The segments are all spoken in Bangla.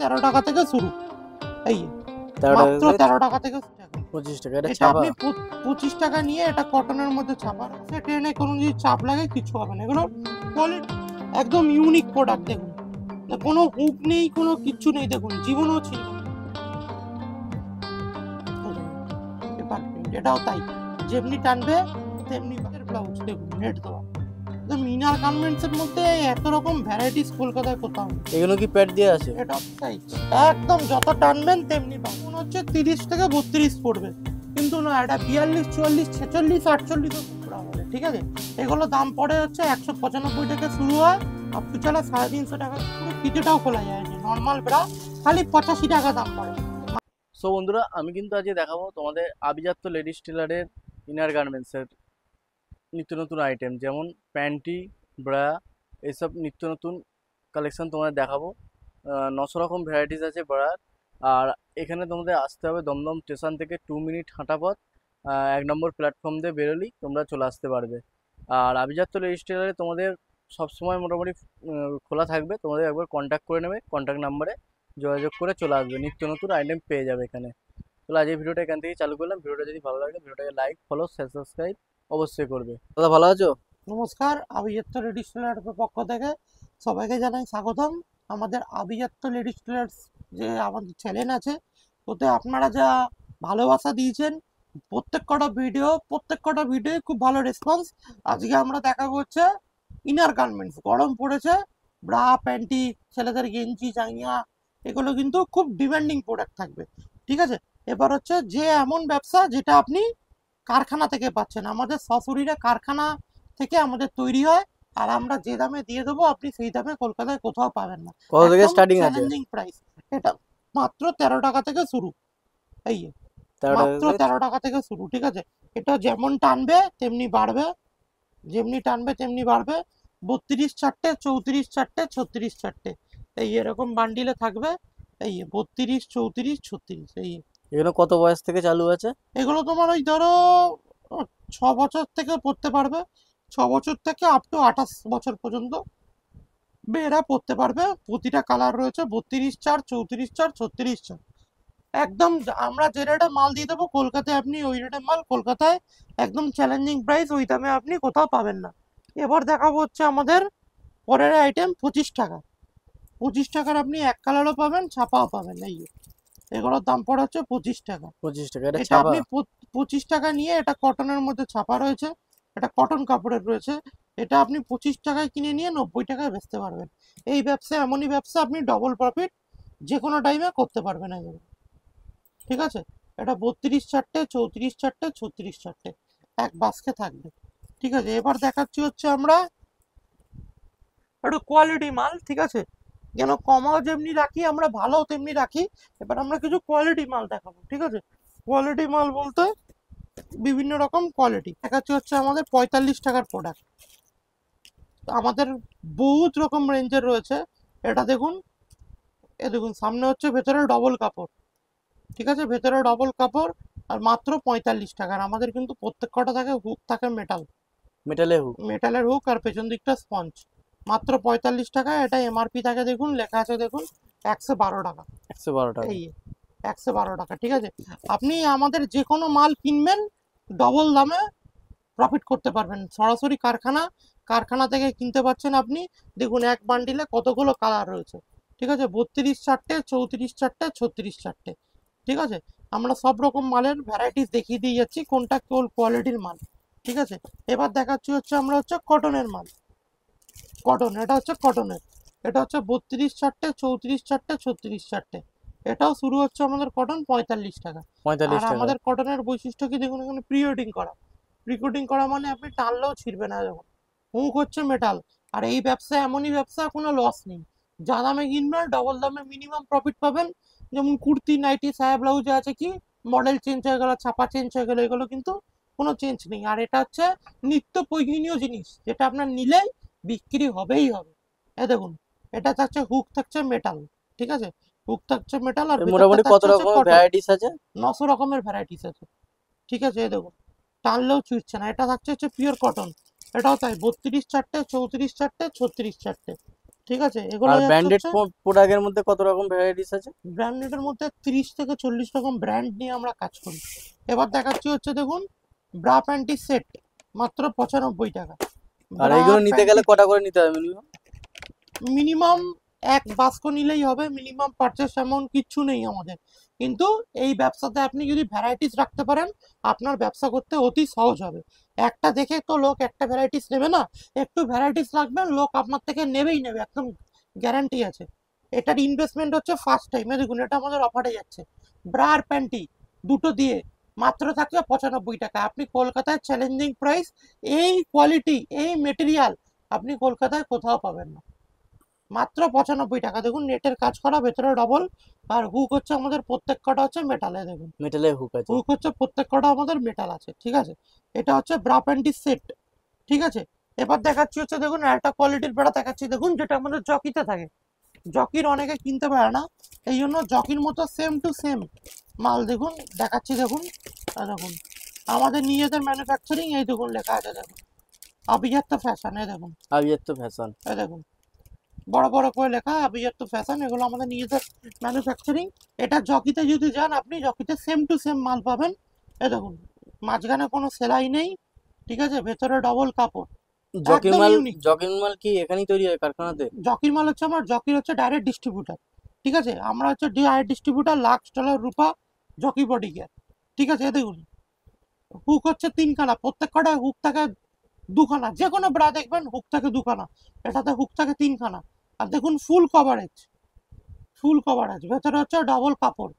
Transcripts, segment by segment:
13 টাকা থেকে শুরু। এই মাত্র 13 টাকা থেকে 25 টাকা। এটা আপনি 25 টাকা নিয়ে এটা কটনের মধ্যে ছাপা আছে। ট্রেনে কোনো যদি চাপ লাগে কিছু হবে না। এগুলো কোয়ালিটি একদম ইউনিক প্রোডাক্ট। দেখুন কোনো হুক নেই, কোনো কিচ্ছু নেই। দেখুন জীবনও ছিল এটাও তাই, যেমনি টানবে তেমনি ব্লাউজ। দেখুন নেট দেওয়া। মিনার গার্মেন্টস এর মধ্যে এত রকম ভ্যারাইটিস কলকাতায় কোথাও। এগুলো কি প্যাড দিয়ে আছে? এটা তাই একদম যত টানবেন তেমনি পাবেন। মনে হচ্ছে 30 থেকে 32 পড়বে, কিন্তু না, এটা 42, 44, 46, 48 পুরো হবে। ঠিক আছে, এগুলো দাম পড়ে হচ্ছে 195 টাকা শুরু হয়, আপ টু চলে 350 টাকা। পুরো পিঠেটাও খোলা যায় নর্মাল ব্রা, খালি 85 টাকা দাম পড়ে। সো বন্ধুরা, আমি কিন্তু আজকে দেখাবো তোমাদের আভিজাত্য লেডিস টেলারের ইনার গার্মেন্টসের নিত্য নতুন আইটেম, যেমন প্যান্টি, ব্রা, এইসব নিত্য নতুন কালেকশন তোমাদের দেখাবো। 900 রকম ভ্যারাইটিস আছে ব্রার। আর এখানে তোমাদের আসতে হবে দমদম স্টেশন থেকে 2 মিনিট হাঁটা পথ। 1 নম্বর প্ল্যাটফর্ম দিয়ে বেরোলেই তোমরা চলে আসতে পারবে। আর আভিজাত্য লেডিস টেলারে তোমাদের সবসময় মোটামুটি খোলা থাকবে। তোমাদের একবার কন্ট্যাক্ট করে নেবে, কন্ট্যাক্ট নাম্বারে যোগাযোগ করে চলে আসবে, নিত্য নতুন আইটেম পেয়ে যাবে এখানে। তাহলে আজ এই ভিডিওটা এখান থেকেই চালু করলাম। ভিডিওটা যদি ভালো লাগে ভিডিওটাকে লাইক, ফলো, শেয়ার, সাবস্ক্রাইব অবশ্যই করবে। দাদা ভালো আছো? নমস্কার, আভিজাত্য লেডিস টেলারের পক্ষ থেকে সবাইকে জানাই স্বাগতম। আমাদের আভিজাত্য লেডিস টেলার্স যে আমাদের চ্যানেল আছে, ওতে আপনারা যা ভালোবাসা দিয়েছেন, প্রত্যেক কটা ভিডিও খুব ভালো রেসপন্স। আজকে আমরা দেখাবো হচ্ছে ইনার গার্মেন্টস। গরম পড়েছে, ব্রা, প্যান্টি, ছেলেদের গেঞ্জি, জাঙ্গিয়া, এগুলো কিন্তু খুব ডিমান্ডিং প্রোডাক্ট থাকবে। ঠিক আছে, এবার হচ্ছে যে এমন ব্যবসা যেটা আপনি কারখানা থেকে পাচ্ছেন। আমাদের সশরীরে কারখানা থেকে আমাদের তৈরি হয়, আর আমরা যে দামে দিয়ে দেবো আপনি সেই দামে কলকাতায় কোথাও পাবেন না। কত থেকে স্টার্টিং আছে? Challenging price. এটা মাত্র 13 টাকা থেকে শুরু। এই 13 মাত্র টাকা 13 টাকা থেকে শুরু। ঠিক আছে, এটা যেমন টানবে তেমনি বাড়বে, যেমনি টানবে তেমনি বাড়বে। 32 চারটে, 34 চারটে, 36 চারটে, এই এরকম বান্ডিলে থাকবে। এই 32, 34, 36। এই এগুলো কত বয়স থেকে চালু আছে? এগুলো তোমার ওই ধরো 6 বছর থেকে পড়তে পারবে। 6 বছর থেকে আপ টু 28 বছর পর্যন্ত মেয়েরা পড়তে পারবে। প্রতিটা কালার রয়েছে 32 চার, 34 চার, 36 চার। একদম আমরা যে রেটে মাল দিয়ে দেবো কলকাতায়, আপনি ওই রেটে মাল কলকাতায় একদম চ্যালেঞ্জিং প্রাইস, ওই দামে আপনি কোথাও পাবেন না। এবার দেখাবো হচ্ছে আমাদের পরের আইটেম 25 টাকা। 25 টাকার আপনি এক কালারও পাবেন, ছাপাও পাবেন। এই এগুলোর দাম পড়ে হচ্ছে 25 টাকা। 25 টাকা। এটা এটা ছাপা? আপনি 25 টাকা নিয়ে, এটা কটনের মধ্যে ছাপা রয়েছে, এটা কটন কাপড়ের রয়েছে। এটা আপনি 25 টাকায় কিনে নিয়ে 90 টাকায় বেচতে পারবেন। এই ব্যবসা এমনই ব্যবসা, আপনি ডবল প্রফিট যে কোনো টাইমে করতে পারবেন। ঠিক আছে, এটা 32 চারটে, 34 চারটে, 36 চারটে, এক বাস্কে থাকবে। ঠিক আছে, এবার দেখাচ্ছি হচ্ছে আমরা একটু কোয়ালিটি মাল। ঠিক আছে, যেন কমাও যেমনি রাখি আমরা, ভালো তেমনি রাখি। এবার আমরা কিছু কোয়ালিটি মাল দেখাবো। ঠিক আছে, কোয়ালিটি মাল বলতে বিভিন্ন রকম কোয়ালিটি দেখাচ্ছি হচ্ছে আমাদের 45 টাকার প্রোডাক্ট। আমাদের বহুত রকম রেঞ্জের রয়েছে। এটা দেখুন, দেখুন সামনে হচ্ছে ভেতরে ডবল কাপড়। ঠিক আছে, ভেতরে ডবল কাপড়, আর মাত্র 45 টাকার। আমাদের কিন্তু প্রত্যেক কটা থাকে হুক থাকে মেটালের হুক, আর পেছন দিকটা স্পঞ্জ। মাত্র 45 টাকায়। এটা এমআরপি থাকে, দেখুন লেখা আছে, দেখুন 112 টাকা। 112 টাকা। এই 112 টাকা। ঠিক আছে, আপনি আমাদের যে কোনো মাল কিনবেন ডবল দামে প্রফিট করতে পারবেন। সরাসরি কারখানা থেকে কিনতে পারছেন আপনি। দেখুন এক বান্ডিলে কতগুলো কালার রয়েছে। ঠিক আছে, 32 চারটে, 34 চারটে, 36 চারটে। ঠিক আছে, আমরা সব রকম মালের ভ্যারাইটিস দেখিয়ে দিয়ে যাচ্ছি, কোনটা কোন কোয়ালিটির মাল। ঠিক আছে, এবার দেখাচ্ছি হচ্ছে আমরা হচ্ছে কটনের মাল। কটন, এটা হচ্ছে কটনের। এটা হচ্ছে 32 চারটে, 34 চারটে, 36 চারটে। এটাও শুরু হচ্ছে আমাদের কটন 45 টাকা। 45 আর টাকা। আমাদের কটনের বৈশিষ্ট্য কি দেখুন, এখানে প্রিকোটিং করা মানে আপনি টানলেও ছিঁড়বে না। যখন হুক হচ্ছে মেটাল। আর এই ব্যবসা এমনই ব্যবসা, কোনো লস নেই। যা দামে কিনবেন ডবল দামে মিনিমাম প্রফিট পাবেন। যেমন কুর্তি, নাইটি, সায়া, ব্লাউজে আছে কি মডেল চেঞ্জ হয়ে গেল, ছাপা চেঞ্জ হয়ে গেল, এগুলো কিন্তু কোনো চেঞ্জ নেই। আর এটা হচ্ছে নিত্য প্রয়োজনীয় জিনিস, যেটা আপনার নিলেই বিক্রি হবেই হবে। দেখুন, এটা থাকছে হুক থাকছে মেটাল। ঠিক আছে, হুক থাকছে মেটাল, আর মোটামুটি কত রকম ভ্যারাইটিস আছে? 900 রকমের ভ্যারাইটিস আছে। ঠিক আছে, দেখুন টানলেও ছুটছে না। এটা থাকছে হচ্ছে পিওর কটন। এটাও তাই, 32 চারটে, 34 চারটে, 36 চারটে। ঠিক আছে, এগুলো আর যাচ্ছে ব্র্যান্ডেড হচ্ছে প্রোডাক্টের মধ্যে কত রকম ভ্যারাইটিস আছে? ব্র্যান্ডেডের মধ্যে 30 থেকে 40 রকম ব্র্যান্ড নিয়ে আমরা কাজ করি। এবার দেখাচ্ছি হচ্ছে দেখুন ব্রা প্যান্টি সেট, মাত্র 95 টাকা। আর ব্রা এইগুলো নিতে গেলে প্যান্টি কটা করে নিতে হবে মিনিমাম? মিনিমাম এক বাস্ক নিলেই হবে, মিনিমাম পারচেস অ্যামাউন্ট কিচ্ছু নেই আমাদের। কিন্তু এই ব্যবসাতে আপনি যদি ভ্যারাইটিস রাখতে পারেন, আপনার ব্যবসা করতে অতি সহজ হবে। একটা দেখে তো লোক একটা ভ্যারাইটিস নেবে না, একটু ভ্যারাইটিস রাখবেন, লোক আপনার থেকে নেবেই নেবে, একদম গ্যারান্টি আছে। এটার ইনভেস্টমেন্ট হচ্ছে ফার্স্ট টাইমে। দেখুন এটা আমাদের অফারে যাচ্ছে, ব্রা আর প্যান্টি দুটো দিয়ে মাত্র থাকছে 95 টাকা। আপনি কলকাতায় চ্যালেঞ্জিং প্রাইস, এই কোয়ালিটি এই মেটেরিয়াল আপনি কলকাতায় কোথাও পাবেন না, মাত্র 95 টাকা। দেখুন নেটের কাজ করা, ভেতরে ডবল, আর হুক হচ্ছে আমাদের প্রত্যেক কটা হচ্ছে মেটালে। দেখুন মেটালের হুক আছে। হুক হচ্ছে প্রত্যেক কটা আমাদের মেটাল আছে, ঠিক আছে। এটা হচ্ছে ব্রা প্যান্টি সেট, ঠিক আছে। এবার দেখাচ্ছি হচ্ছে দেখুন একটা কোয়ালিটির বেড়া দেখাচ্ছি, দেখুন যেটা আমাদের জকিতে থাকে। জকির অনেকে কিনতে পারে না, এই জন্য জকির মতো সেম টু সেম মাল দেখুন দেখাচ্ছি। দেখুন দেখুন আমাদের নিজেদের ম্যানুফ্যাকচারিং, এই দেখুন লেখা আছে দেখুন আভিজাত্য ফ্যাশন, এই দেখুন, আবিয়ার তো ফ্যাশন। এই দেখুন বড় বড় করে লেখা আভিজাত্য ফ্যাশন, এগুলো আমাদের নিজেদের ম্যানুফ্যাকচারিং। এটা জকিতে যদি যান আপনি জকিতে সেম টু সেম মাল পাবেন। এই দেখুন মাঝখানে কোনো সেলাই নেই, ঠিক আছে, ভেতরে ডবল কাপড়, জকির একদম মাল, ইউনিক। জকির মাল কি এখানেই তৈরি হয় কারখানাতে? জকির মাল হচ্ছে আমার, জকির হচ্ছে ডাইরেক্ট ডিস্ট্রিবিউটার, ঠিক আছে। আমরা হচ্ছে ডাইরেক্ট ডিস্ট্রিবিউটার, লাক্স, ডলার, রূপা, জকি বডি কেয়ার, ঠিক আছে। এই দেখুন হুক হচ্ছে 3খানা, প্রত্যেক কটা হুক থাকে 2খানা, যে কোনো ব্রা দেখবেন হুক থাকে 2খানা, এটাতে হুক থাকে 3খানা। আর দেখুন ফুল কভারেজ, ফুল কভারেজ, ভেতরে হচ্ছে ডবল কাপড়।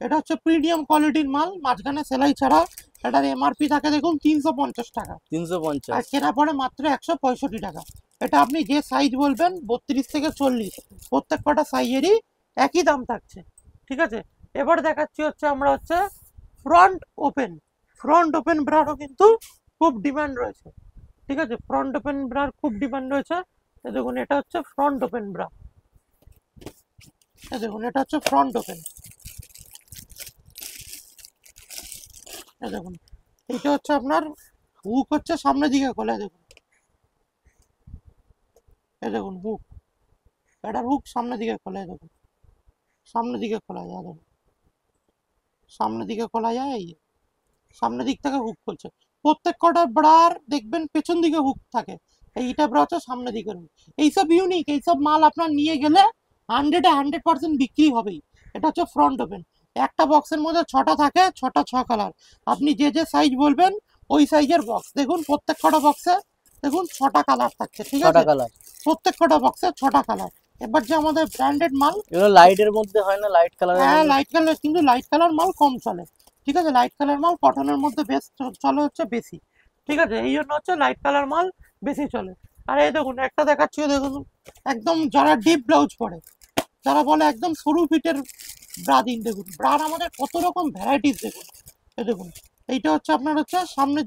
এটা হচ্ছে প্রিমিয়াম কোয়ালিটির মাল, মাঝখানে সেলাই ছাড়া। এটার এমআরপি থাকে দেখুন 350 টাকা, আর 350। কেনা পড়ে মাত্র 165 টাকা। এটা আপনি যে সাইজ বলবেন 32 থেকে 40, প্রত্যেক কটা সাইজেরই একই দাম থাকছে, ঠিক আছে। এবার দেখাচ্ছি হচ্ছে আমরা হচ্ছে ফ্রন্ট ওপেন, ফ্রন্ট ওপেন ব্রারও কিন্তু খুব ডিমান্ড রয়েছে, ঠিক আছে। ফ্রন্ট ওপেন ব্রার খুব ডিমান্ড রয়েছে। এই দেখুন এটা হচ্ছে ফ্রন্ট ওপেন ব্রা, এই দেখুন এটা হচ্ছে ফ্রন্ট ওপেন, এই দেখুন এটা হচ্ছে আপনার হুক হচ্ছে সামনের দিকে খোলা, দেখুন এই দেখুন হুক, এটার হুক সামনের দিকে খোলা, দেখুন সামনের দিকে খোলা যায়, দেখুন সামনের দিকে খোলা যায়, এই যে সামনের দিক থেকে হুক খুলছে। প্রত্যেক কটা ব্রার দেখবেন পেছন দিকে হুক থাকে, এইটা ব্রা হচ্ছে সামনের দিকের হুক। এইসব ইউনিক, এইসব মাল আপনার নিয়ে গেলে 100% বিক্রি হবেই। এটা হচ্ছে ফ্রন্ট ওপেন, একটা বক্সের মধ্যে 6টা থাকে, 6টা 6 কালার, আপনি যে যে সাইজ বলবেন ওই সাইজের বক্স। দেখুন প্রত্যেক কটা বক্সে দেখুন 6টা কালার থাকছে, ঠিক 6টা আছে, কালার। প্রত্যেক কটা বক্সে 6টা কালার। এবার যে আমাদের ব্র্যান্ডেড মাল, এগুলো লাইটের মধ্যে হয় না, লাইট কালারের হ্যাঁ মধ্যে? লাইট কালার, কিন্তু লাইট কালার মাল কম চলে, ঠিক আছে। লাইট কালার মাল কটনের মধ্যে বেশ চলে হচ্ছে বেশি, ঠিক আছে, এই জন্য হচ্ছে লাইট কালার মাল বেশি চলে। আর এই দেখুন একটা দেখাচ্ছি, দেখুন একদম যারা ডিপ ব্লাউজ পরে, যারা বলে একদম সরু ফিটের ব্রা দিন, দেখুন ব্রার আমাদের কত রকম ভ্যারাইটিস দেখুন। এই দেখুন এইটা হচ্ছে আপনার হচ্ছে সামনে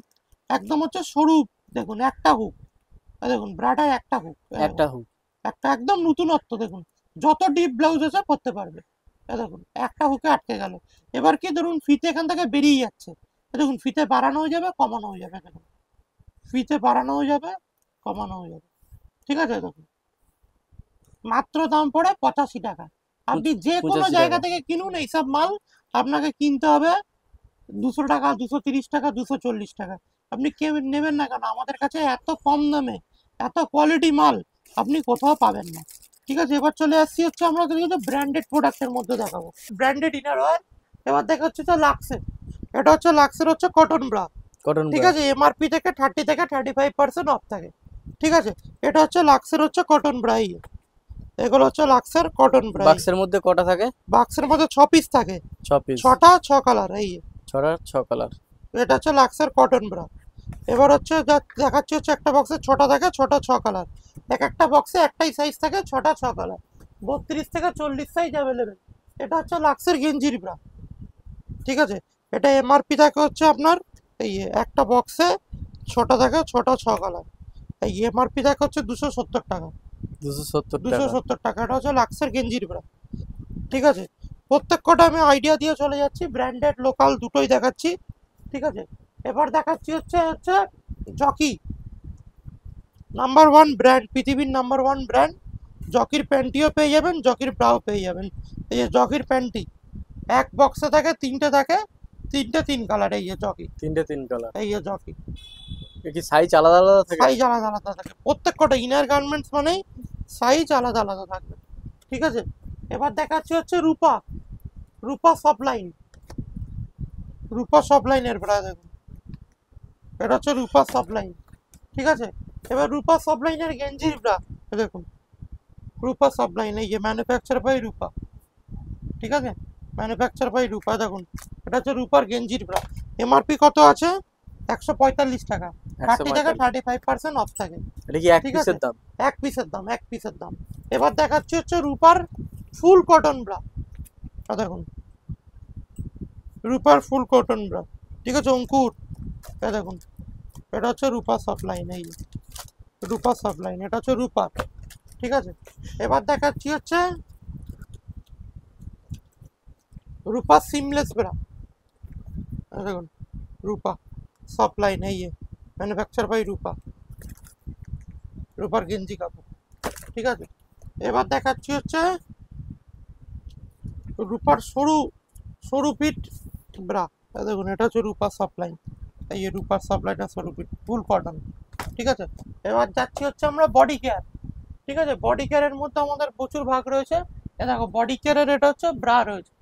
একদম হচ্ছে সরু, দেখুন একটা হুক, দেখুন ব্রাটার একটা হুক, একটা হুক। একটা একদম নতুনত্ব, দেখুন যত ডিপ ব্লাউজ আছে পরতে পারবে। দেখুন একটা হুকে আটকে গেল, এবার কি ধরুন ফিতে এখান থেকে বেরিয়ে যাচ্ছে, দেখুন ফিতে বাড়ানো হয়ে যাবে, কমানো হয়ে যাবে, দেখুন ফিতে বাড়ানো হয়ে যাবে, কমানো হয়ে যাবে, ঠিক আছে। দেখুন মাত্র দাম পড়ে 85 টাকা। আপনি যে কোনো 85 জায়গা টাকা। থেকে কিনুন এইসব মাল আপনাকে কিনতে হবে 200 টাকা, 230 টাকা, 240 টাকা। আপনি কেউ নেবেন না কেন, আমাদের কাছে এত কম দামে এত কোয়ালিটি মাল আপনি কোথাও পাবেন না, ঠিক আছে। এবার চলে আসছি হচ্ছে আমরা কিন্তু ব্র্যান্ডেড প্রোডাক্টের মধ্যে দেখাবো, ব্র্যান্ডেড ইনার ওয়্যার। এবার দেখা হচ্ছে তো লাক্সের, এটা হচ্ছে লাক্সের হচ্ছে কটন ব্রা, কটন ঠিক ব্রা। আছে। এমআরপি থেকে 30 থেকে 35% অফ থাকে, ঠিক আছে। এটা হচ্ছে লাক্সের হচ্ছে কটন ব্রাই, এগুলো হচ্ছে লাক্সের কটন ব্রাই। বাক্সের মধ্যে কটা থাকে? বাক্সের মধ্যে 6 পিস থাকে, 6 পিস। 6টা 6 কালার, এই 6টা 6 কালার। এটা হচ্ছে লাক্সের কটন ব্রা। এবার হচ্ছে দেখাচ্ছি হচ্ছে একটা বক্সে 6টা থাকে, 6টা 6 কালার, এক একটা বক্সে একটাই সাইজ থাকে, 6টা 6 কালার, 32 থেকে 40 সাইজ অ্যাভেলেবেল। এটা হচ্ছে লাক্সের গেঞ্জির ব্রা, ঠিক আছে। এটা এমআরপি থাকে হচ্ছে আপনার এই একটা বক্সে 6টা থাকে, 6টা 6 কালার, এই এমআরপি থাকে হচ্ছে 270 টাকা, 270 টাকা। 270 টাকা। এটা হচ্ছে লাক্সের গেঞ্জির ব্রা, ঠিক আছে। প্রত্যেক কটা আমি আইডিয়া দিয়ে চলে যাচ্ছি, ব্র্যান্ডেড লোকাল দুটোই দেখাচ্ছি, ঠিক আছে। এবার দেখাচ্ছি হচ্ছে হচ্ছে জকি, নাম্বার ওয়ান ব্র্যান্ড, পৃথিবীর নাম্বার ওয়ান ব্র্যান্ড জকির প্যান্টিও পেয়ে যাবেন, জকির ব্রাও পেয়ে যাবেন। এই যে জকির প্যান্টি এক বক্সে থাকে, তিনটে থাকে, তিনটে তিন কালার। এই যে জকি, তিনটে তিন কালার। এই যে জকি, কি সাইজ আলাদা আলাদা থাকে? সাইজ আলাদা আলাদা থাকে প্রত্যেক কটা। ইনার গার্মেন্টস মানেই সাইজ আলাদা আলাদা থাকবে, ঠিক আছে। এবার দেখাচ্ছি হচ্ছে রূপা, রূপা সফলাইন, রূপা সফলাইনের ব্রা দেখুন, এটা হচ্ছে রূপা সফলাইন, ঠিক আছে। এবার রূপা সফলাইনের গেঞ্জির ব্রা দেখুন, রূপা সফলাইন, এই যে ম্যানুফ্যাকচার বাই রূপা, ঠিক আছে, ম্যানুফ্যাকচার বাই রূপা দেখুন। এটা হচ্ছে রূপার গেঞ্জির ব্রা। এমআরপি কত আছে? 145 টাকা। 30 থেকে 35% অফ থাকে। এটা কি এক ঠিক পিসের আছে, দাম? এক পিসের দাম, এক পিসের দাম। এবার দেখাচ্ছি হচ্ছে রূপার ফুল কটন ব্রা, দেখুন রূপার ফুল কটন ব্রা, ঠিক আছে, অঙ্কুর, দেখুন এটা হচ্ছে রূপা সফলাইন, এই রূপা সফলাইন, এটা হচ্ছে রূপা, ঠিক আছে। এবার দেখাচ্ছি হচ্ছে রূপা সিমলেস ব্রা, দেখুন রূপা সফলাইন, এই ম্যানুফ্যাকচার বাই রূপা, রূপার গেঞ্জি কাপড়, ঠিক আছে। এবার দেখাচ্ছি হচ্ছে রূপার সরু সরু পিঠ ব্রা, দেখুন এটা হচ্ছে রূপা সাপ্লাইন, এই রূপার সাপ্লাইটা সরু পিঠ ফুল কটন, ঠিক আছে। এবার যাচ্ছি হচ্ছে আমরা বডি কেয়ার, ঠিক আছে। বডি কেয়ারের মধ্যে আমাদের প্রচুর ভাগ রয়েছে। এ দেখো বডি কেয়ারের এটা হচ্ছে ব্রা রয়েছে,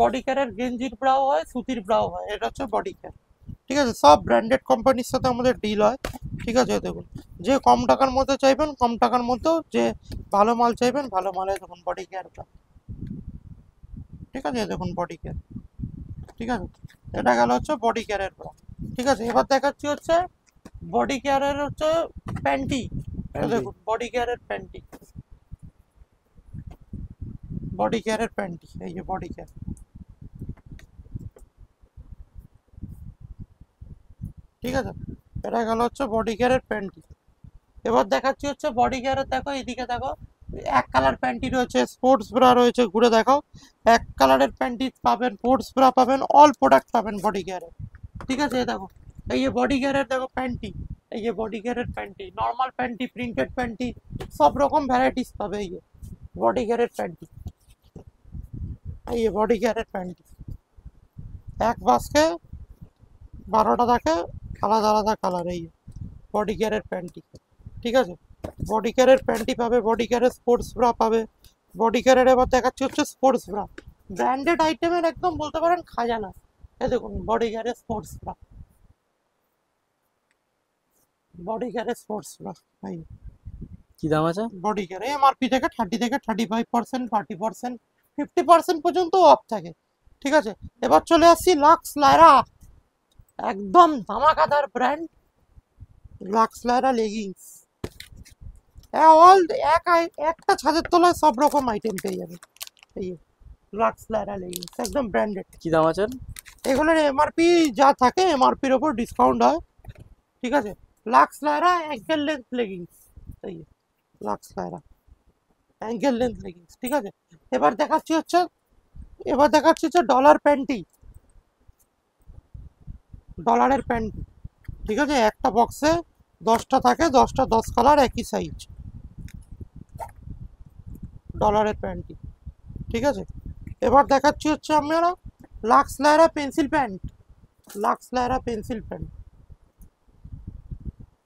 বডি কেয়ারের গেঞ্জির ব্রাও হয়, সুতির ব্রাও হয়, এটা হচ্ছে বডি কেয়ার, ঠিক আছে। সব ব্র্যান্ডেড কোম্পানির সাথে আমাদের ডিল হয়, ঠিক আছে। দেখুন যে কম টাকার মধ্যে চাইবেন কম টাকার মধ্যেও, যে ভালো মাল চাইবেন ভালো মালে দেখুন বডি কেয়ারটা, ঠিক আছে, দেখুন বডি কেয়ার, ঠিক আছে। এটা গেল হচ্ছে বডি কেয়ারের ব্রা, ঠিক আছে। এবার দেখাচ্ছি হচ্ছে বডি কেয়ারের হচ্ছে প্যান্টি, দেখুন বডি কেয়ারের প্যান্টি, বডি কেয়ারের প্যান্টি, এই যে বডি কেয়ার, ঠিক আছে। এটা গেল হচ্ছে বডি কেয়ারের প্যান্টি। এবার দেখাচ্ছি হচ্ছে বডি কেয়ারের, দেখো এদিকে দেখো, এক কালার প্যান্টি রয়েছে, স্পোর্টস ব্রা রয়েছে, ঘুরে দেখো, এক কালারের প্যান্টি পাবেন, স্পোর্টস ব্রা পাবেন, অল প্রোডাক্ট পাবেন বডি কেয়ারের, ঠিক আছে। দেখো এই যে বডি কেয়ারের দেখো প্যান্টি, এই যে বডি কেয়ারের panty, normal panty, printed panty, সব রকম ভ্যারাইটিস পাবে এই যে বডি কেয়ারের প্যান্টি, এই যে বডি কেয়ারের প্যান্টি। এক বাসকে 12টা থাকে, আলাদা আলাদা কালার, এই বডি কেয়ারের প্যান্টি, ঠিক আছে। বডি কেয়ারের প্যান্টি পাবে, বডি কেয়ারের স্পোর্টস ব্রা পাবে, বডি কেয়ারের। এবার দেখাচ্ছি হচ্ছে স্পোর্টস ব্রা, ব্র্যান্ডেড আইটেমের একদম বলতে পারেন খাজানা। এই দেখুন বডি কেয়ারের স্পোর্টস ব্রা, বডি কেয়ারের স্পোর্টস ব্রা, এই কি দাম আছে? বডি কেয়ার এমআরপি থেকে 30 থেকে 35%, 40%, 50% পর্যন্ত অফ থাকে, ঠিক আছে। এবার চলে আসছি লাক্স লায়রা, একদম ধামাকাদার ব্র্যান্ড, লাক্স লায়রা লেগিংস। অল একটা ছাদের তলায় সব রকম আইটেম পেয়ে যাবে, এই লাক্স লায়রা লেগিংস একদম ব্র্যান্ডেড। কি দাম আছে? এগুলোর এমআরপি যা থাকে এমআরপির ওপর ডিসকাউন্ট হয়, ঠিক আছে। লাক্স লায়রা অ্যাঙ্কেল লেন্থ লেগিংস, এই লাক্স লায়রা অ্যাঙ্কেল লেন্থ লেগিংস, ঠিক আছে। এবার দেখাচ্ছি হচ্ছে ডলার প্যান্টি, ডলারের প্যান্টি, ঠিক আছে। একটা বক্সে 10টা থাকে, 10টা 10 কালার, একই সাইজ, ডলারের প্যান্টি, ঠিক আছে। এবার দেখাচ্ছি হচ্ছে আমরা Lux Lyra pencil pant, Lux Lyra pencil pant,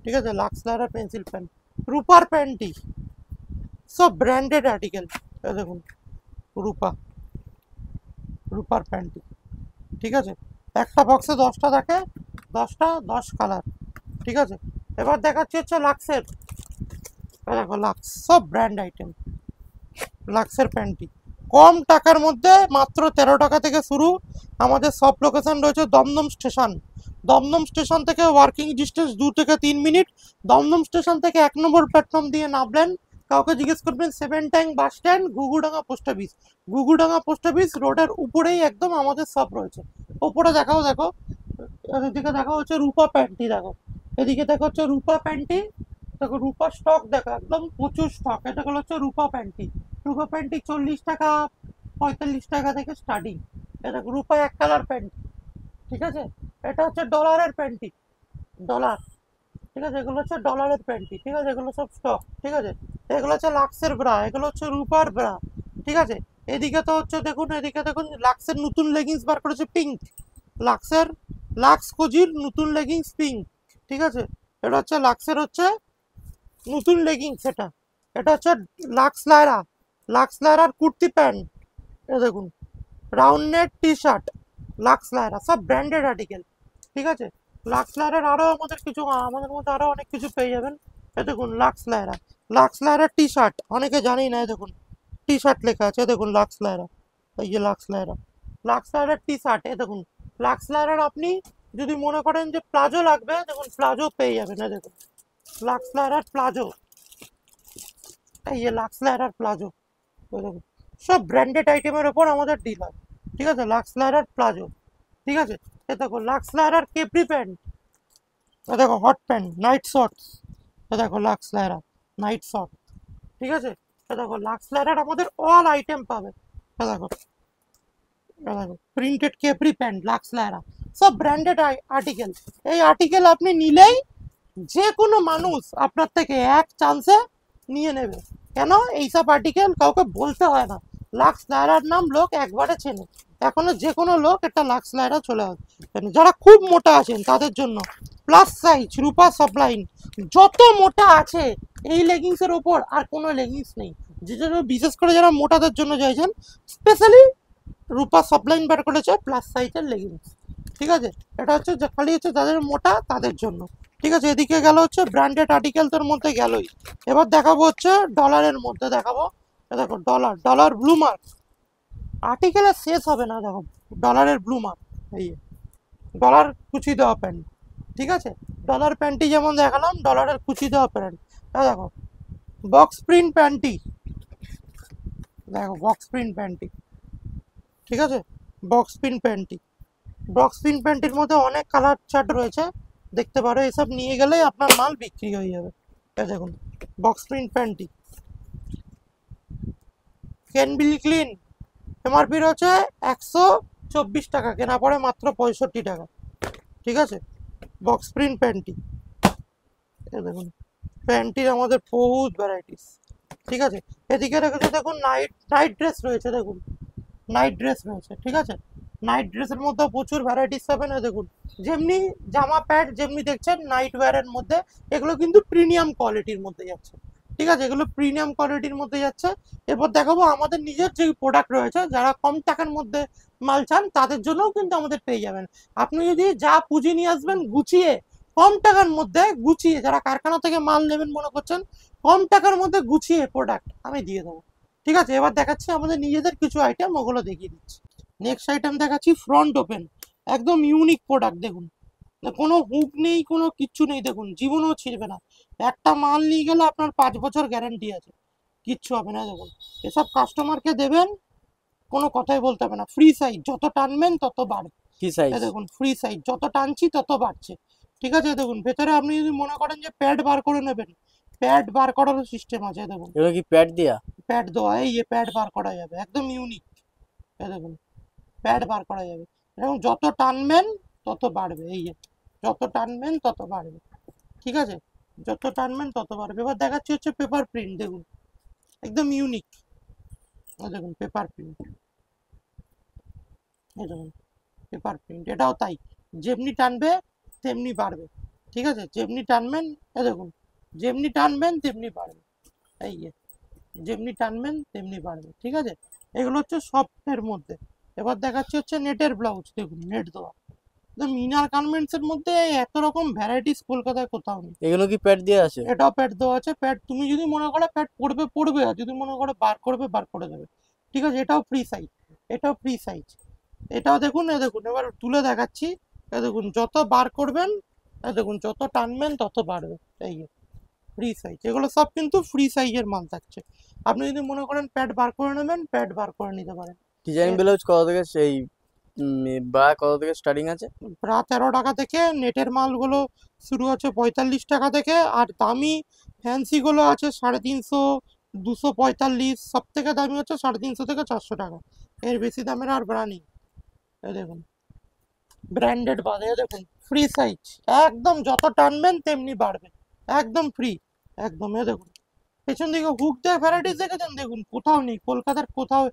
ঠিক আছে, লাক্স লায়রা পেন্সিল প্যান্ট, রূপার প্যান্টি, সব ব্র্যান্ডেড আর্টিকেল, দেখুন রূপা, রূপার প্যান্টি, ঠিক আছে। একটা বক্সে 10টা থাকে, 10টা 10 কালার, ঠিক আছে। এবার দেখাচ্ছি হচ্ছে লাক্সের, দেখো লাক্স সব ব্র্যান্ড আইটেম, লাক্সের প্যান্টি কম টাকার মধ্যে মাত্র 13 টাকা থেকে শুরু। আমাদের সব লোকেশন রয়েছে দমদম স্টেশন, দমদম স্টেশন থেকে ওয়ার্কিং ডিস্টেন্স 2 থেকে 3 মিনিট। দমদম স্টেশন থেকে 1 নম্বর প্ল্যাটফর্ম দিয়ে নামলেন, কাউকে জিজ্ঞেস করবেন 7 tank bus stand, Ghughudanga post office, Ghughudanga post office রোডের উপরেই একদম আমাদের সব রয়েছে। ওপরে দেখাও, দেখো এদিকে দেখা হচ্ছে রূপা প্যান্টি, দেখো এদিকে দেখা হচ্ছে রূপা প্যান্টি, দেখো রূপা স্টক দেখো একদম প্রচুর স্টক। এটা হচ্ছে রূপা প্যান্টি, রূপা প্যান্টি 40 টাকা 45 টাকা থেকে স্টার্টিং। এটা রূপা এক কালার প্যান্টি, ঠিক আছে। এটা হচ্ছে ডলারের প্যান্টি, ডলার, ঠিক আছে, এগুলো হচ্ছে ডলারের প্যান্টি, ঠিক আছে, এগুলো সব স্টক, ঠিক আছে। এগুলো হচ্ছে লাক্সের ব্রা, এগুলো হচ্ছে রূপার ব্রা, ঠিক আছে। এদিকে তো হচ্ছে দেখুন, এদিকে দেখুন লাক্সের নতুন লেগিংস বার করেছে পিঙ্ক, লাক্সের লাক্স কোজির নতুন লেগিংস পিঙ্ক, ঠিক আছে। এটা হচ্ছে লাক্সের হচ্ছে নতুন লেগিংস, এটা এটা হচ্ছে লাক্স লায়রা, লাক্স লায়রার কুর্তি প্যান্ট, এটা দেখুন round neck T shirt, Lux Lyra, সব ব্র্যান্ডেড আর্টিকেল, ঠিক আছে। লাক্স লায়রার আরও আমাদের মধ্যে আরও অনেক কিছু পেয়ে যাবেন। এ দেখুন লাক্স লায়রা, লাক্স লায়রার টি শার্ট, অনেকে জানেই না, এ দেখুন টি শার্ট লেখা আছে, এ দেখুন লাক্স লায়রা, এই যে লাক্স লায়রা, লাক্স লায়রার টি শার্ট, এ দেখুন লাক্স লায়রার আপনি যদি মনে করেন যে প্লাজো লাগবে, দেখুন প্লাজো পেয়ে যাবেন, এ দেখুন লাক্স লায়রার প্লাজো, এই যে লাক্স লায়রার প্লাজো, এই দেখুন সব ব্র্যান্ডেড আইটেমের ওপর আমাদের ডিলার, ঠিক আছে। লাক্স লায়রার প্লাজো, ঠিক আছে। এ দেখো লাক্স লায়রার কেপ্রি প্যান্ট, এ দেখো হট প্যান্ট, নাইট শর্টস, এ দেখো লাক্স লায়রা নাইট শর্ট, ঠিক আছে। এ দেখো লাক্স লায়রার আমাদের অল আইটেম পাবে, এ দেখো, এ দেখো printed capri pant, Lux Lyra, সব ব্র্যান্ডেড আর্টিকেল। এই আর্টিকেল আপনি নিলেই যে কোনো মানুষ আপনার থেকে এক চান্সে নিয়ে নেবে। কেন? এইসব আর্টিকেল কাউকে বলতে হয় না, লাক্স লায়রার নাম লোক একবারে চেনে, এখনো যে কোনো লোক একটা লাক্স লায়রা চলে আসবে। যারা খুব মোটা আছেন তাদের জন্য প্লাস সাইজ রূপা সাপ্লাইন, যত মোটা আছে এই লেগিংসের ওপর আর কোনো লেগিংস নেই, যে জন্য বিশেষ করে যারা মোটাদের জন্য চাইছেন স্পেশালি রূপা সাপ্লাইন বার করেছে প্লাস সাইজের লেগিংস, ঠিক আছে। এটা হচ্ছে খালি হচ্ছে যাদের মোটা তাদের জন্য, ঠিক আছে। এদিকে গেল হচ্ছে ব্র্যান্ডেড আর্টিকেল, তোর মধ্যে গেলই। এবার দেখাবো হচ্ছে ডলারের মধ্যে দেখাবো, দেখো ডলার, ডলার ব্লু মার্ক, আর্টিকেলের শেষ হবে না, দেখো ডলারের ব্লু মার্ক, এই ডলার কুচি দেওয়া প্যান্ট, ঠিক আছে। ডলার প্যান্টি যেমন দেখালাম, ডলারের কুচি দেওয়া প্যান্ট, দেখো বক্স প্রিন্ট প্যান্টি, দেখো বক্স প্রিন্ট প্যান্টি, ঠিক আছে। Box print panty, box print প্যান্টির মধ্যে অনেক কালার চার্ট রয়েছে, দেখতে পারো, এসব নিয়ে গেলেই আপনার মাল বিক্রি হয়ে যাবে। এই দেখুন box print panty, can be clean, MRP রয়েছে 124 টাকা, কেনা পড়ে মাত্র 65 টাকা, ঠিক আছে। বক্স প্রিন্ট প্যান্টি, এই দেখুন প্যান্টির আমাদের বহুত ভ্যারাইটিস, ঠিক আছে। এদিকে রেখেছে দেখুন নাইট নাইট ড্রেস রয়েছে, দেখুন নাইট ড্রেস রয়েছে, ঠিক আছে। নাইট ড্রেসের মধ্যে প্রচুর ভ্যারাইটিস পাবেন, দেখুন যেমনি জামা প্যান্ট যেমনি দেখছেন নাইট ওয়্যারের মধ্যে, এগুলো কিন্তু প্রিমিয়াম কোয়ালিটির মধ্যে যাচ্ছে, ঠিক আছে, এগুলো প্রিমিয়াম কোয়ালিটির মধ্যে যাচ্ছে। এরপর দেখাবো আমাদের নিজের যে প্রোডাক্ট রয়েছে, যারা কম টাকার মধ্যে মাল চান তাদের জন্যও কিন্তু আমাদের পেয়ে যাবেন। আপনি যদি যা পুঁজি নিয়ে আসবেন গুছিয়ে, কম টাকার মধ্যে গুছিয়ে, যারা কারখানা থেকে মাল নেবেন মনে করছেন, কম টাকার মধ্যে গুছিয়ে প্রোডাক্ট আমি দিয়ে দেবো, ঠিক আছে। এবার দেখাচ্ছি আমাদের নিজেদের কিছু আইটেম, ওগুলো দেখিয়ে দিচ্ছি। নেক্সট আইটেম দেখাচ্ছি ফ্রন্ট ওপেন, একদম ইউনিক প্রোডাক্ট, দেখুন কোনো হুক নেই, কোনো কিচ্ছু নেই, দেখুন জীবনেও ছিঁড়বে না, একটা মাল নিয়ে গেলে আপনার 5 বছর গ্যারান্টি আছে, কিচ্ছু হবে না, দেখুন এসব কাস্টমারকে দেবেন, কোনো কথাই বলতে হবে না, ফ্রি সাইজ, যত টানবেন তত বাড়বে, কি সাইজ? দেখুন ফ্রি সাইজ, যত টানছি তত বাড়ছে, ঠিক আছে। দেখুন ভেতরে আপনি যদি মনে করেন যে প্যাড বার করে নেবেন, প্যাড বার করারও সিস্টেম আছে, দেখুন এগুলো কি প্যাড দেয়া? প্যাড দেওয়া, এই যে প্যাড বার করা যাবে, একদম ইউনিক, দেখুন প্যাড বার করা যাবে, এবং যত টানবেন তত বাড়বে, এই যে যত টানবেন তত বাড়বে, ঠিক আছে, যত টানবেন তত বাড়বে। এবার দেখাচ্ছি হচ্ছে পেপার প্রিন্ট, দেখুন একদম ইউনিক, দেখুন পেপার প্রিন্ট, এই দেখুন পেপার প্রিন্ট, এটাও তাই, যেমনি টানবে তেমনি বাড়বে, ঠিক আছে, যেমনি টানবেন, এ দেখুন যেমনি টানবেন তেমনি বাড়বে, এই যে যেমনি টানবেন তেমনি বাড়বে, ঠিক আছে। এগুলো হচ্ছে সফটের মধ্যে। এবার দেখাচ্ছি হচ্ছে নেটের ব্লাউজ, দেখুন নেট দেওয়া, মিনার গার্মেন্টস এর মধ্যে এত রকম ভ্যারাইটিস কলকাতায় কোথাও নেই। এগুলো কি প্যাড দেয়া আছে? এটাও প্যাড দেওয়া আছে, প্যাড তুমি যদি মনে করো প্যাড পড়বে পড়বে, আর যদি মনে করো বার করবে বার করে দেবে, ঠিক আছে। এটাও ফ্রি সাইজ, এটাও ফ্রি সাইজ, এটাও দেখুন, এ দেখুন এবার তুলে দেখাচ্ছি, এ দেখুন যত বার করবেন, এ দেখুন যত টানবেন তত বাড়বে, এই ফ্রি সাইজ, এগুলো সব কিন্তু ফ্রি সাইজের মাল থাকছে। আপনি যদি মনে করেন প্যাড বার করে নেবেন, প্যাড বার করে নিতে পারেন। ডিজাইন ব্লাউজ কত থেকে সেই বা কত থেকে স্টার্টিং আছে? প্রায় 13 টাকা থেকে নেটের মালগুলো শুরু হচ্ছে 45 টাকা থেকে, আর দামি ফ্যান্সিগুলো আছে 350, 245, সব থেকে দামি হচ্ছে 350 থেকে 400 টাকা, এর বেশি দামের আর ব্রা নেই। এই দেখুন ব্র্যান্ডেড বাদে দেখুন ফ্রি সাইজ, একদম যত টানবেন তেমনি বাড়বে, একদম ফ্রি, একদম। এ দেখুন পেছন দিকে হুক দেওয়ার ভ্যারাইটিস দেখেছেন, দেখুন কোথাও নেই, কলকাতার কোথাও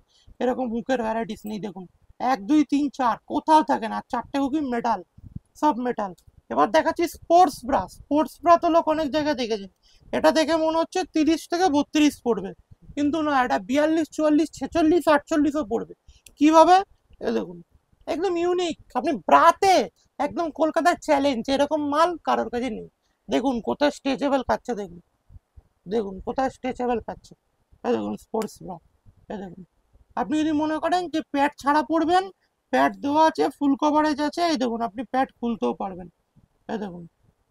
এরকম হুকের ভ্যারাইটিস নেই। দেখুন 1 2 3 4 কোথাও থাকে না, 4টে হুকই মেটাল, সব মেটাল। এবার দেখাচ্ছি স্পোর্টস ব্রা। স্পোর্টস ব্রা তো লোক অনেক জায়গায় দেখেছে, এটা দেখে মনে হচ্ছে 30 থেকে 32 পড়বে, কিন্তু না, এটা 42 44 46 48ও পড়বে। কিভাবে? এ দেখুন একদম ইউনিক, আপনি ব্রাতে একদম কলকাতার চ্যালেঞ্জ, এরকম মাল কারোর কাছে নেই। দেখুন কোথায় স্ট্রেচেবল কাচ্ছে, দেখুন দেখুন কোথায় স্ট্রেচেবল কাচ্ছে। এই দেখুন স্পোর্টস ব্রা, এই দেখুন। আপনি যদি মনে করেন যে প্যাড ছাড়া পড়বেন, প্যাড দেওয়া আছে, ফুল কভারেজ আছে, এই দেখুন আপনি প্যাড খুলতেও পারবেন। এই দেখুন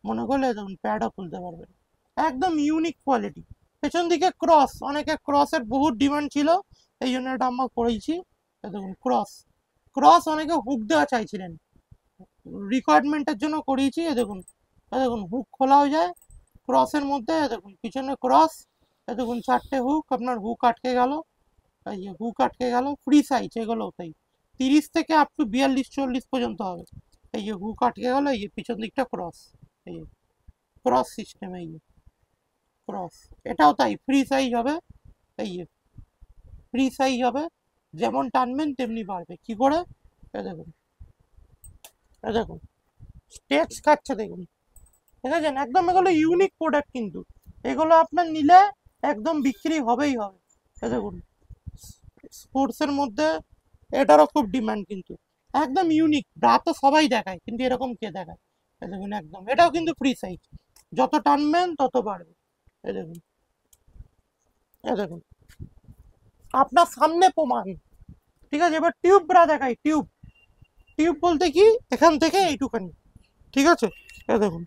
মনে করলে এই দেখুন প্যাডও খুলতে পারবেন, একদম ইউনিক কোয়ালিটি। পেছন দিকে ক্রস, অনেকে ক্রসের বহু ডিমান্ড ছিল, এই জন্য এটা আমরা করেছি। এই দেখুন ক্রস, ক্রস অনেকে হুক দেওয়া চাইছিলেন, রিকোয়ারমেন্টের জন্য করিয়েছি। এ দেখুন, এ দেখুন হুক খোলাও যায় ক্রসের মধ্যে। এ দেখুন পিছনে ক্রস, এ দেখুন 4টে হুক, আপনার হুক আটকে গেল, এই যে হুক আটকে গেল। ফ্রি সাইজ এগুলো, তাই 30 থেকে আপ টু 42 44 পর্যন্ত হবে। এই যে হুক আটকে গেল, এই যে পিছন দিকটা ক্রস, এই যে ক্রস সিস্টেম, এই যে ক্রস, এটাও তাই ফ্রি সাইজ হবে। এই যে ফ্রি সাইজ হবে, যেমন টানবেন তেমনি বাড়বে। কি করে? এ দেখুন, এ দেখুন স্টেক্স খাচ্ছে, দেখুন দেখেছেন, একদম এগুলো ইউনিক প্রোডাক্ট, কিন্তু এগুলো আপনার নিলে একদম বিক্রি হবেই হবে। এ দেখুন স্পোর্টসের মধ্যে এটারও খুব ডিমান্ড, কিন্তু একদম ইউনিক। ব্রা তো সবাই দেখায়, কিন্তু এরকম কে দেখায়? এ দেখুন একদম, এটাও কিন্তু ফ্রি সাইজ, যত টানবেন তত বাড়বে। এ দেখুন, এ দেখুন আপনার সামনে প্রমাণ। ঠিক আছে, এবার টিউব ব্রা দেখাই। টিউব, টিউব বলতে কি, এখান থেকে এইটুখানি, ঠিক আছে। এ দেখুন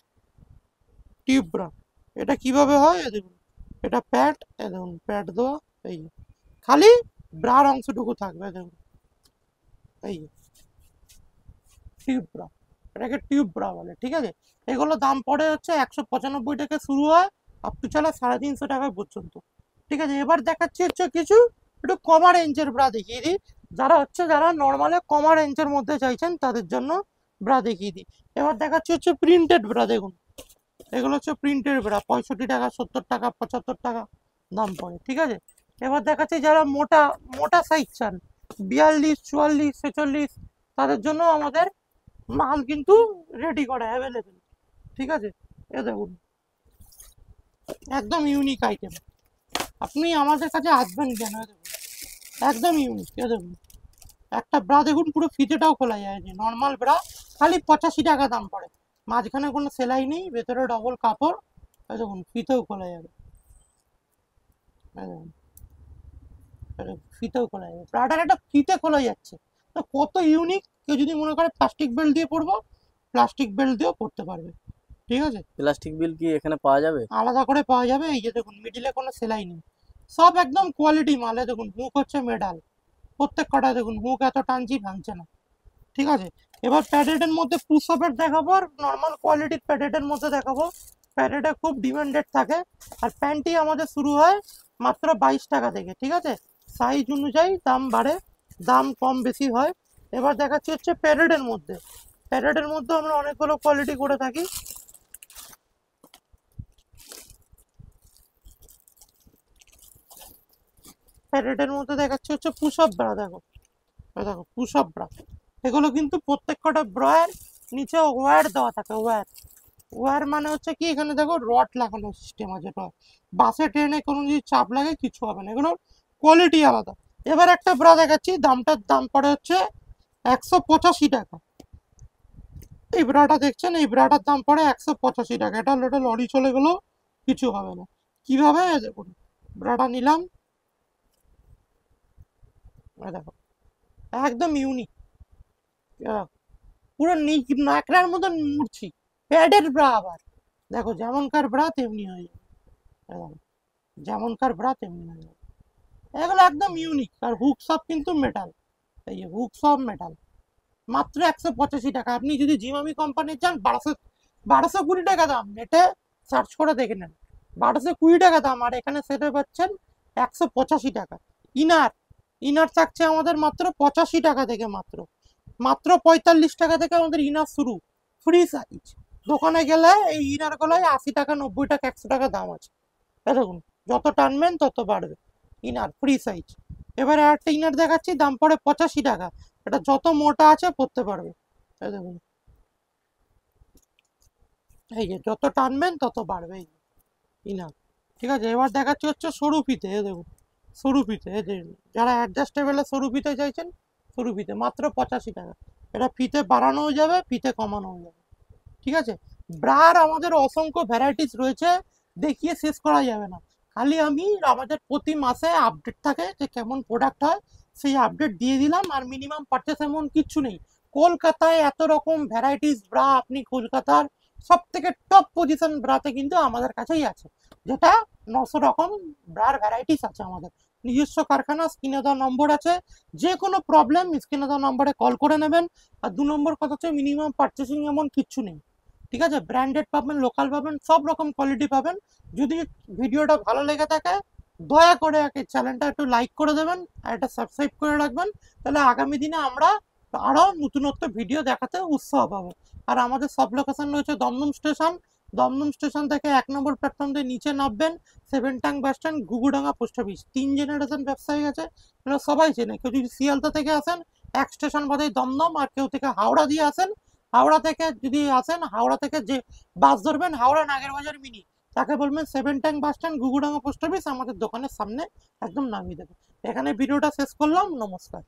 টিউব ব্রা, এটা কিভাবে হয়? এ দেখুন, এটা প্যাড, এ দেখুন প্যাড দেওয়া, এই যে খালি ব্রার অংশটুকু থাকবে। এ দেখুন এই যে টিউব ব্রা, এটাকে টিউব ব্রা বলে, ঠিক আছে। এগুলো দাম পড়ে হচ্ছে 195 টাকা শুরু হয়, আপ টু চলে 350 টাকা পর্যন্ত। ঠিক আছে, এবার দেখাচ্ছি হচ্ছে কিছু একটু কমা রেঞ্জের ব্রা দেখিয়ে দিই, যারা নর্মালে কমা রেঞ্জের মধ্যে চাইছেন তাদের জন্য ব্রা দেখিয়ে দিই। এবার দেখাচ্ছি হচ্ছে প্রিন্টেড ব্রা, দেখুন এগুলো হচ্ছে প্রিন্টেড ব্রা, 65 টাকা 70 টাকা 75 টাকা দাম পড়ে, ঠিক আছে। এবার দেখাচ্ছি যারা মোটা মোটা সাইজ চান, 42 44 46, তাদের জন্য আমাদের মাল কিন্তু রেডি করা অ্যাভেলেবেল, ঠিক আছে। এ দেখুন একদম ইউনিক আইটেম, আপনি আমাদের কাছে আসবেন কেন? এ দেখুন একদম ইউনিক। এ দেখুন একটা ব্রা দেখুন, পুরো ফিতেটাও খোলা যায়, যে নর্মাল ব্রা খালি 85 টাকা দাম পড়ে, মাঝখানে কোনো সেলাই নেই, ভেতরে ডবল কাপড়। এ দেখুন ফিতেও খোলা যাবে, এ দেখুন, এ দেখুন, ফিতেও খোলা যাবে, ব্রাটার একটা ফিতে খোলা যাচ্ছে, তো কত ইউনিক। কেউ যদি মনে করে প্লাস্টিক বেল্ট দিয়ে পরবো, প্লাস্টিক বেল্ট দিয়েও পরতে পারবে, ঠিক আছে। প্লাস্টিক বিল কি এখানে পাওয়া যাবে? আলাদা করে পাওয়া যাবে। এই যে দেখুন মিডিলে কোনো সেলাই নেই, সব একদম কোয়ালিটি মাল। এ দেখুন হুক হচ্ছে মেটাল, প্রত্যেক কটা দেখুন হুক এত টানছি ভাঙছে না, ঠিক আছে। এবার প্যাডেটের মধ্যে পুশ আপের দেখাবো, আর নর্মাল কোয়ালিটির প্যাডেটের মধ্যে দেখাবো। প্যাডেটে খুব ডিমান্ডেড থাকে, আর প্যান্টটি আমাদের শুরু হয় মাত্র 22 টাকা থেকে, ঠিক আছে। সাইজ অনুযায়ী দাম বাড়ে, দাম কম বেশি হয়। এবার দেখাচ্ছি হচ্ছে প্যাডেটের মধ্যে, প্যাডেটের মধ্যে আমরা অনেকগুলো কোয়ালিটি করে থাকি। প্যাডেটের মধ্যে দেখাচ্ছি হচ্ছে পুশ আপ ব্রা, দেখো দেখো পুশ আপ ব্রা, এগুলো কিন্তু প্রত্যেক কটা ব্রায়ের নিচে ওয়্যার দেওয়া থাকে। ওয়্যার, ওয়্যার মানে হচ্ছে কি, এখানে দেখো রড লাগানো সিস্টেম আছে, রড। বাসে ট্রেনে কোনো যদি চাপ লাগে কিছু হবে না, এগুলোর কোয়ালিটি আলাদা। এবার একটা ব্রা দেখাচ্ছি, দাম পড়ে হচ্ছে 185 টাকা। এই ব্রাটা দেখছেন, এই ব্রাটার দাম পড়ে 185 টাকা। এটা লরি চলে গেলেও কিছু হবে না। কিভাবে? দেখুন ব্রাটা নিলাম, দেখো একদম ইউনিক, পুরো ন্যাকড়ার মতন মুড়ছি, প্যাডের ব্রা আবার, দেখো যেমনকার ব্রা তেমনি হয়ে যাবে, দেখো, যেমনকার ব্রা তেমনি হয়ে যাবে। এগুলো একদম ইউনিক, আর হুক সব কিন্তু মেটাল, এই যে হুক সব মেটাল, মাত্র 185 টাকা। আপনি যদি জিমামি কোম্পানির চান, 1220 টাকা দাম, নেটে সার্চ করে দেখে নেন, 1220 টাকা দাম, আর এখানে সেটা পাচ্ছেন 185 টাকা। ইনার, ইনার থাকছে আমাদের মাত্র 85 টাকা থেকে, মাত্র মাত্র 45 টাকা থেকে আমাদের ইনার শুরু, ফ্রি সাইজ। দোকানে গেলে এই ইনারগুলোয় 80 টাকা 90 টাকা 100 টাকা দাম আছে। দেখুন যত টানবেন তত বাড়বে। Inner free size. এবারে একটা ইনার দেখাচ্ছি, দাম পড়ে 85 টাকা। এটা যত মোটা আছে পরতে পারবে। এই দেখুন, এই যে যত টানবেন তত বাড়বে এই ইনার। ঠিক আছে, এবার দেখাচ্ছি হচ্ছে সরু ফিতে। এই দেখুন সরু ফিতে, এই যে যারা অ্যাডজাস্টেবলে সরু ফিতে চাইছেন, সরু ফিতে মাত্র 85 টাকা। এটা ফিতে বাড়ানোও যাবে, ফিতে কমানোও যাবে। ঠিক আছে, ব্রার আমাদের অসংখ্য ভ্যারাইটিস রয়েছে, দেখিয়ে শেষ করা যাবে না। খালি আমি আমাদের প্রতি মাসে আপডেট থাকে যে কেমন প্রোডাক্ট হয়, সেই আপডেট দিয়ে দিলাম। আর মিনিমাম পারচেস এমন কিচ্ছু নেই। কলকাতায় এত রকম ভ্যারাইটিস ব্রা, আপনি কলকাতার সব থেকে টপ পজিশন ব্রাতে কিন্তু আমাদের কাছেই আছে, যেটা 900 রকম ব্রার ভ্যারাইটিস আছে আমাদের নিজস্ব কারখানা। স্ক্রিনে দেওয়া নম্বর আছে, যে কোনো প্রবলেম স্ক্রিনে দেওয়া নম্বরে কল করে নেবেন। আর 2 নম্বর কথা হচ্ছে মিনিমাম পারচেসিং এমন কিচ্ছু নেই। ঠিক আছে, ব্র্যান্ডেড পাবেন, লোকাল পাবেন, সব রকম কোয়ালিটি পাবেন। যদি ভিডিওটা ভালো লেগে থাকে দয়া করে চ্যানেলটা একটু লাইক করে দেবেন আর এটা সাবস্ক্রাইব করে রাখবেন। তাহলে আগামী দিনে আমরা আরও নতুনত্ব ভিডিও দেখাতে উৎসাহ পাবো। আর আমাদের সব লোকেশন রয়েছে দমদম স্টেশন। দমদম স্টেশন থেকে 1 নম্বর প্ল্যাটফর্ম দিয়ে নিচে নামবেন, 7 tongue bus stand, Ghughudanga post office. 3 generation ব্যবসায়ী আছে, এরা সবাই চেনে। কেউ যদি শিয়ালদা থেকে আসেন, 1 স্টেশন বাদেই দমদম। আর কেউ থেকে হাওড়া দিয়ে আসেন, হাওড়া থেকে যদি আসেন, হাওড়া থেকে যে বাস ধরবেন হাওড়া নাগেরবাজার মিনি, তাকে বলবেন 7 tongue bus stand, Ghughudanga post office, আমাদের দোকানের সামনে একদম নামিয়ে দেবে। এখানে ভিডিওটা শেষ করলাম, নমস্কার।